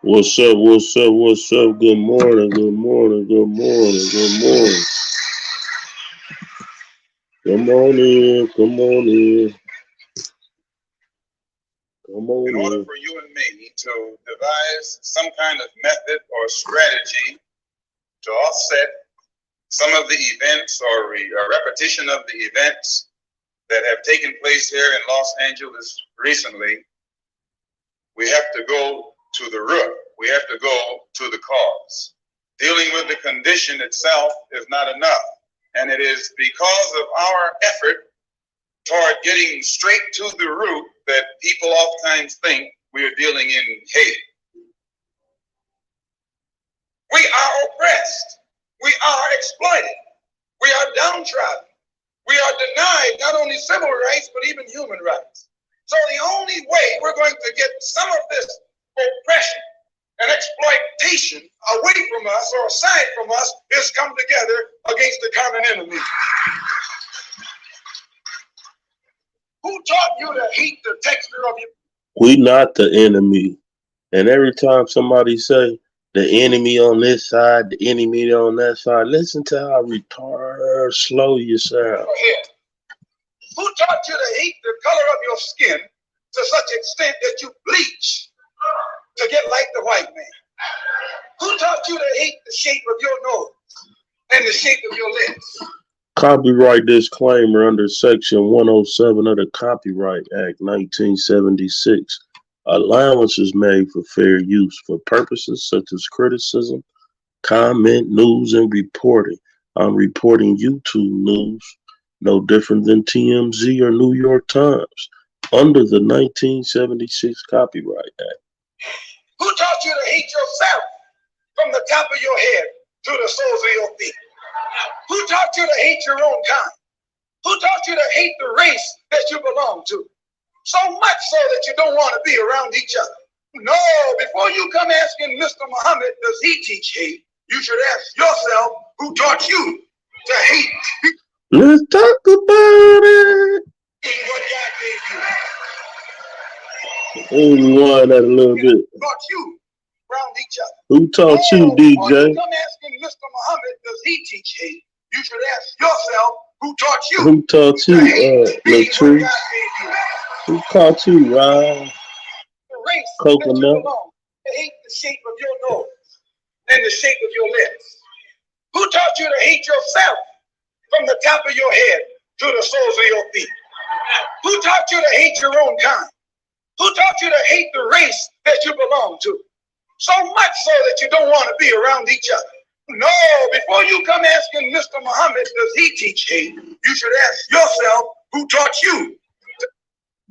What's up? What's up? What's up? Good morning. Good morning. Good morning. Good morning. Come on in. Come on in. Come In on order in. for you and me to devise some kind of method or strategy to offset some of the events or a repetition of the events that have taken place here in Los Angeles recently, we have to go to the root. We have to go to the cause. Dealing with the condition itself is not enough. And it is because of our effort toward getting straight to the root that people oftentimes think we are dealing in hate. We are oppressed. We are exploited. We are downtrodden. We are denied not only civil rights, but even human rights. So the only way we're going to get some of this oppression and exploitation away from us or aside from us is come together against the common enemy. Who taught you to hate the texture of your... We not the enemy. And every time somebody say the enemy on this side, the enemy on that side, listen to how retarded slow you sound. Who taught you to hate the color of your skin to such extent that you bleach to get like the white man? Who taught you to hate the shape of your nose and the shape of your lips? Copyright disclaimer under Section 107 of the Copyright Act 1976. Allowance is made for fair use for purposes such as criticism, comment, news, and reporting. I'm reporting YouTube news, no different than TMZ or New York Times, under the 1976 Copyright Act. Who taught you to hate yourself from the top of your head to the soles of your feet? Who taught you to hate your own kind? Who taught you to hate the race that you belong to? So much so that you don't want to be around each other. No, before you come asking Mr. Muhammad, does he teach hate? You should ask yourself, who taught you to hate? Let's talk about it. What God gave you. Rewind that a little bit. Who taught you around each other? Who taught you, Before DJ? you come asking Mr. Muhammad, does he teach hate? You should ask yourself, who taught you? Who taught you, Latrice? God Who taught you, Ryan? The race Coconut. that you belong to hate the shape of your nose and the shape of your lips. Who taught you to hate yourself from the top of your head to the soles of your feet? Who taught you to hate your own kind? Who taught you to hate the race that you belong to? So much so that you don't want to be around each other. No, before you come asking Mr. Muhammad, does he teach hate? You should ask yourself, who taught you?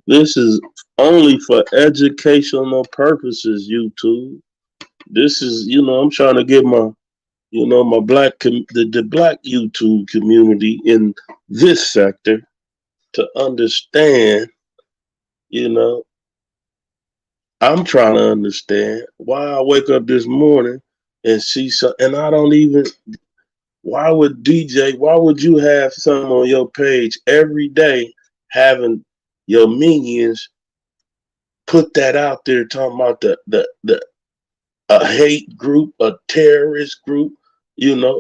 This is only for educational purposes, YouTube. This is, I'm trying to get my, my the black YouTube community in this sector to understand, I'm trying to understand why I wake up this morning and see something, and I don't even, why would you have something on your page every day having your minions put that out there talking about a hate group, a terrorist group,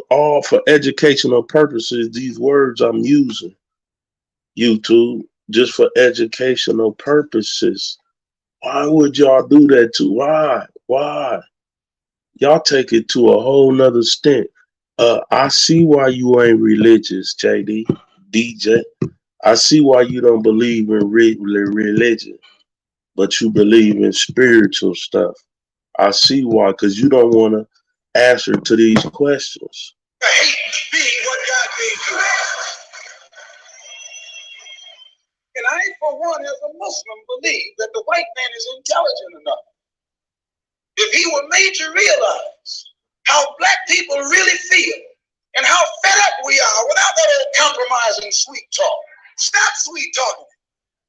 all for educational purposes. These words I'm using, YouTube, just for educational purposes. Why would y'all do that to? Why? Y'all take it to a whole nother stint. I see why you ain't religious, JD, DJ. I see why you don't believe in religion, but you believe in spiritual stuff. I see why, because you don't want to answer to these questions. Hate being what God gave you. And I, for one, as a Muslim, believe that the white man is intelligent enough. If he were made to realize how black people really feel and how fed up we are without that old compromising sweet talk. Stop sweet talking.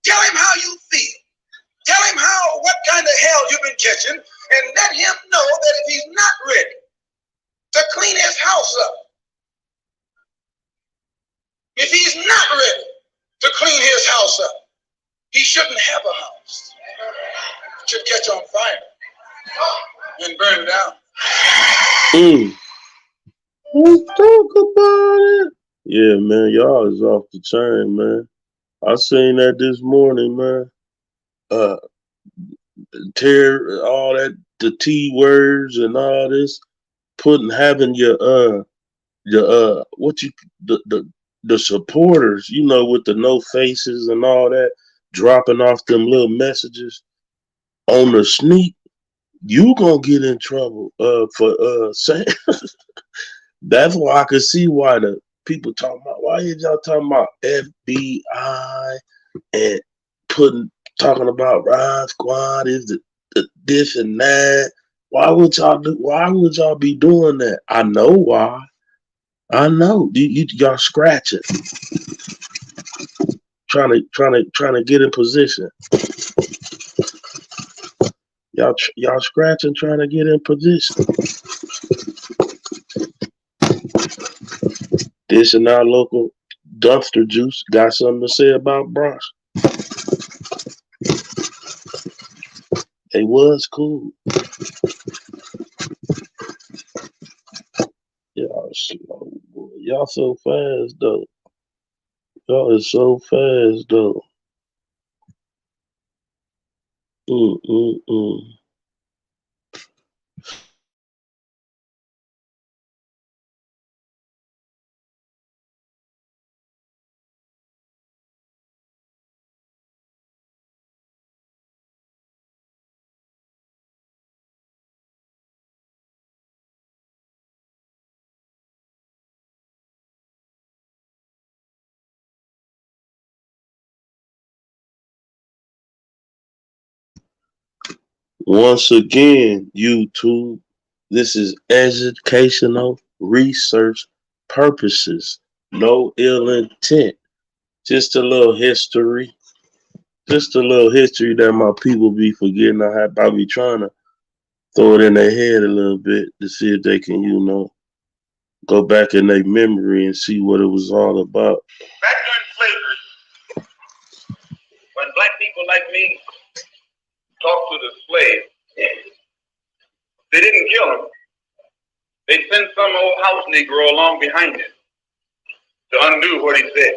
Tell him how you feel. Tell him what kind of hell you've been catching, and let him know that if he's not ready to clean his house up, if he's not ready to clean his house up, he shouldn't have a house. It should catch on fire. and burn it out. Let's talk about it. Yeah, man, y'all is off the chain, man. I seen that this morning, man. Uh, tear all that the T words and all this, having your what you the supporters, with the no faces and all that, dropping off them little messages on the sneak. You gonna get in trouble for saying. That's why I could see why the people talking about, why y'all talking about FBI and talking about Rod Squad is the this and that. Why would y'all be doing that? I know why. I know. Y'all scratching. Trying to get in position. Y'all scratching, trying to get in position. This and our local dumpster juice got something to say about Bronx. They was cool. Y'all slow, boy. Y'all so fast though. Y'all is so fast though. Mm. Once again, YouTube, this is educational research purposes. No ill intent. Just a little history. Just a little history that my people be forgetting. I be trying to throw it in their head a little bit to see if they can, go back in their memory and see what it was all about. Back during slavery, when black people like me talked to the slave, they didn't kill him. They sent some old house Negro along behind him to undo what he said.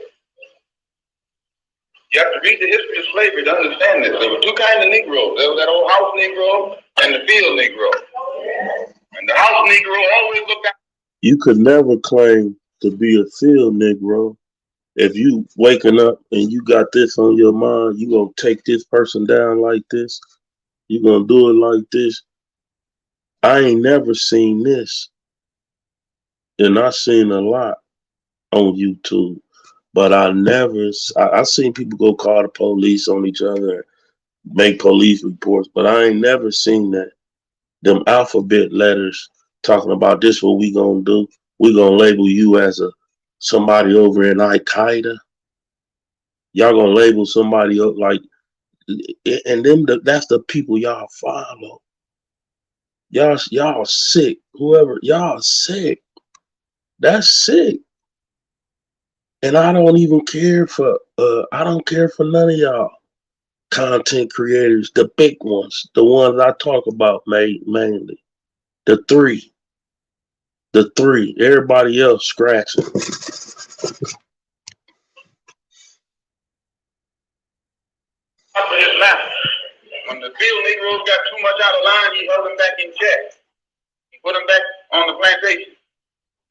You have to read the history of slavery to understand this. There were two kinds of Negroes. There was that old house Negro and the field Negro. And the house Negro always looked out. You could never claim to be a field Negro if you waking up and you got this on your mind. You gonna take this person down like this. You gonna do it like this. I ain't never seen this, and I seen a lot on YouTube. But I seen people go call the police on each other, make police reports, but I ain't never seen that. Them alphabet letters talking about this what we gonna do. We gonna label you as somebody over in Al-Qaeda. Y'all gonna label somebody up like, and that's the people y'all follow. Y'all sick. Whoever, y'all sick. That's sick. And I don't even care for I don't care for none of y'all content creators, the big ones, the ones I talk about mainly. The three. Everybody else scratching. After his master, when the field Negroes got too much out of line, he held them back in check. He put them back on the plantation.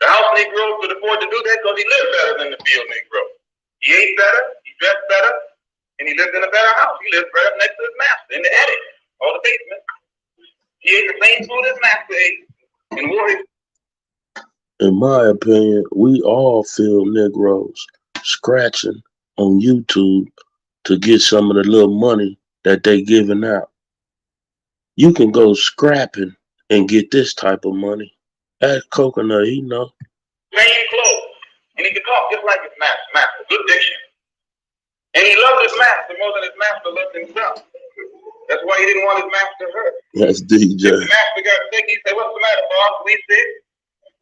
The house Negro could afford to do that because he lived better than the field Negro. He ate better, he dressed better, and he lived in a better house. He lived right up next to his master in the attic or the basement. He ate the same food his master ate and wore his. In my opinion, we all feel Negroes scratching on YouTube to get some of the little money that they giving out. You can go scrapping and get this type of money. Ask Coconut, he know. Plain clothes. And he could talk just like his master, good diction. And he loved his master more than his master loved himself. That's why he didn't want his master hurt. That's DJ. If the master got sick, he said, "What's the matter, boss? We sick."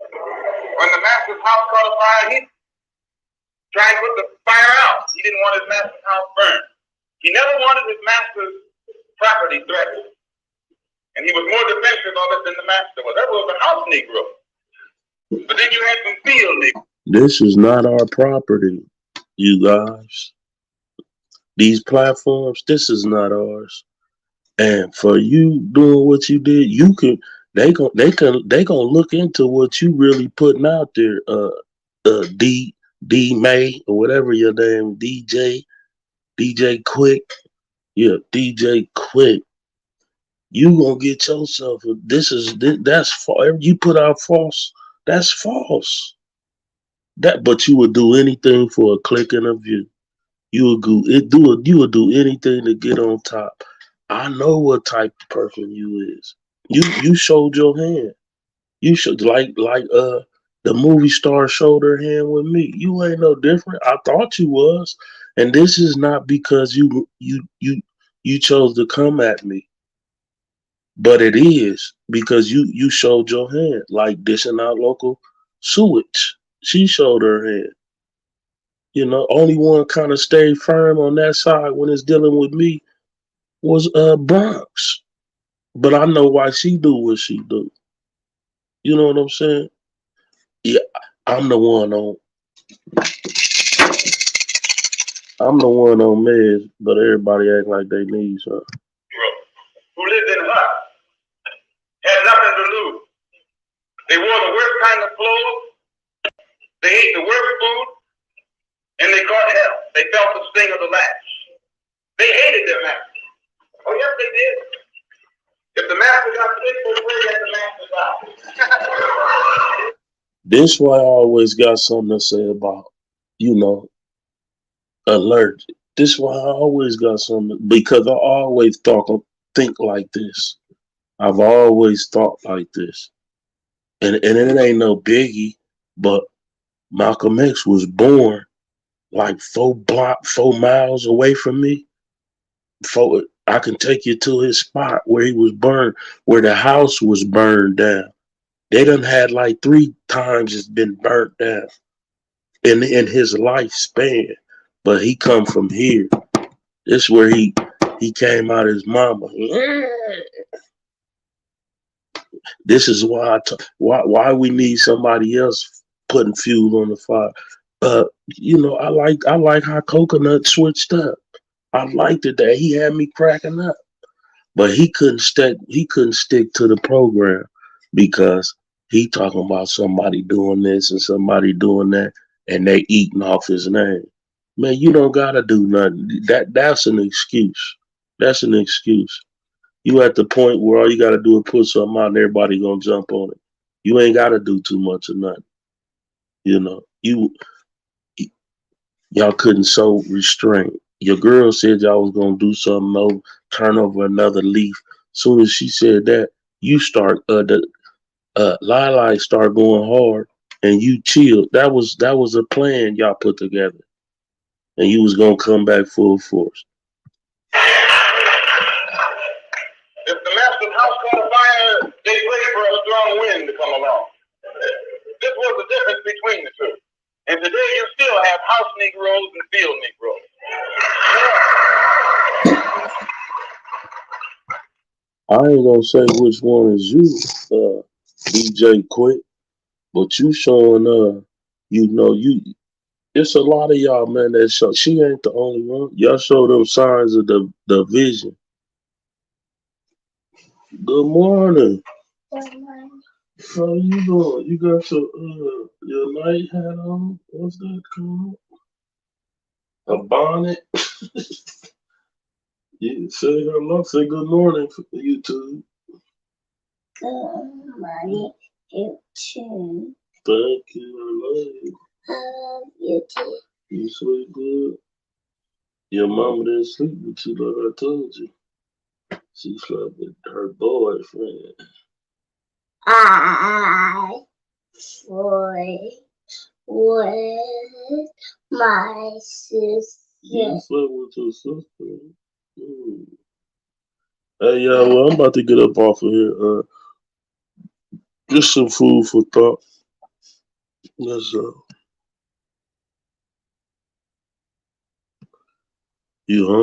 When the master's house caught a fire, he tried to put the fire out. He didn't want his master's house burned. He never wanted his master's property threatened. And he he was more defensive of it than the master was. That was a house Negro. But then you had some field Negro. This is not our property, you guys. These platforms, this is not ours. And for you doing what you did, you can they gonna look into what you really putting out there. D May or whatever your name, DJ Quick, yeah, DJ Quick. You gonna get yourself. That's false. You put out false. That's false. But you would do anything for a click and a view. You would do anything to get on top. I know what type of person you is. You showed your hand. You should like the movie star showed her hand with me. You ain't no different. I thought you was. And this is not because you chose to come at me. But it is because you showed your hand, like dishing out local sewage. She showed her hand. You know, only one kind of stayed firm on that side when it's dealing with me was Bronx. But I know why she do what she do. You know what I'm saying? Yeah, I'm the one on meds, but everybody act like they need something. Who lived in a hut, had nothing to lose. They wore the worst kind of clothes. They ate the worst food, and they caught hell. They felt the sting of the lash. They hated their master. Oh yes, they did. If the master got sick, they prayed at the master's house. This why I always got something to say about, alert. This why I always got something, because I always think like this. I've always thought like this. And it ain't no biggie, but Malcolm X was born like 4 miles away from me. I can take you to his spot where he was burned, where the house was burned down. They done had like 3 times it's been burnt down in his lifespan. But he come from here. This is where he came out of his mama. This is why we need somebody else putting fuel on the fire. I like how Coconut switched up. I liked it that he had me cracking up, but he couldn't stick to the program because he talking about somebody doing this and somebody doing that, and they eating off his name. Man, you don't gotta do nothing. That's an excuse. That's an excuse. You at the point where all you gotta do is put something out and everybody gonna jump on it. You ain't gotta do too much of nothing. Y'all couldn't show restraint. Your girl said y'all was gonna do something, turn over another leaf. Soon as she said that, you start Lala start going hard and you chilled. That was a plan y'all put together. And you was gonna come back full force. If the master's house caught fire, they waited for a strong wind to come along. This was the difference between the two. And today you still have house Negroes and field Negroes. I ain't gonna say which one is you, DJ Quick, but you showing it's a lot of y'all, man, that show. She ain't the only one. Y'all show them signs of the vision. Good morning. Good morning. How you doing? You got your night hat on? What's that called? A bonnet? Yeah, say hello. Say good morning for YouTube. Good morning, YouTube. Thank you. I love you. I love you too. You sleep good? Your mama didn't sleep with you like I told you. She slept with her boyfriend. I sleep with my sister. You slept with your sister. Hey, yeah, well, I'm about to get up off of here. Just some food for thought. That's all. You hungry?